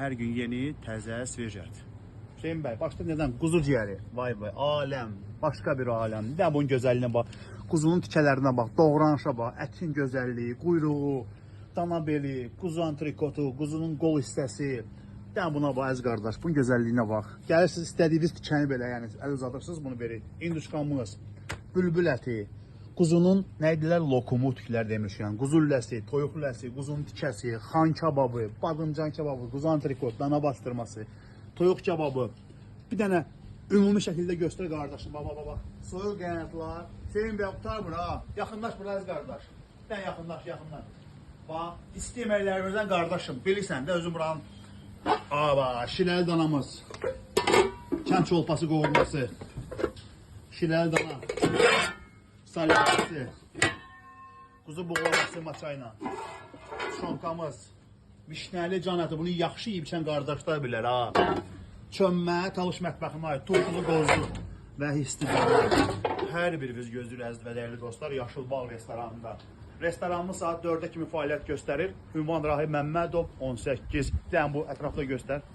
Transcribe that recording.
hər gün yeni, təzə, svejət. Hüseyin bəy, başda nədən? Quzu ciyəri. Vay vay, aləm, başqa bir aləm. Bir də bunun gözəlliyinə bax, quzunun tikələrinə bax, doğranışa bax, ətin gözəlliyi, quyruğu, dana beli, quzu antrikotu, quzunun qol hissəsi. Bir də buna bax, əziz qardaş, bunun gözəlliyinə bax. Gəlirsiniz, istədiyiniz tikəni belə, yəni əl uzadırsınız, bunu verir. İnduşkamız, bülbül əti. Quzunun nə idilər? Lokumu tüklər demiş, yəni quzu lüləsi, toyuq lüləsi, quzunun tikəsi, xan kababı, badımcan kababı, quzu antrikot, dana bastırması, toyuq kababı. Bir dənə ümumi şəkildə göstər qardaşım, baba. Soyuq qənətlər. Hüseyin bəy qutarmır ha. Yaxınlaş biraz qardaş. Bir dənə yaxınlaş. Bax, istəyiməklərimizdən qardaşım, bilirsən də özüm buranın. Şiləli danamız. Kənd çolpası qovurması. Şiləli dana. Salyası, quzu buğlaması maçayla, şonkamız, vişnəli can əti, bunu yaxşı yiyib içən qardaşlar bilər ha. Çönmə, talış mətbəximə aid, turşulu qozlu və hisli dana. Hər biriniz gözləyir əziz və dəyərli dostlar, Yaşılbağ restoranında. Restoranımız saat 4-ə kimi fəaliyyət göstərir. Ünvan Rahim Məmmədov 18. Yəni bu ətrafda göstər.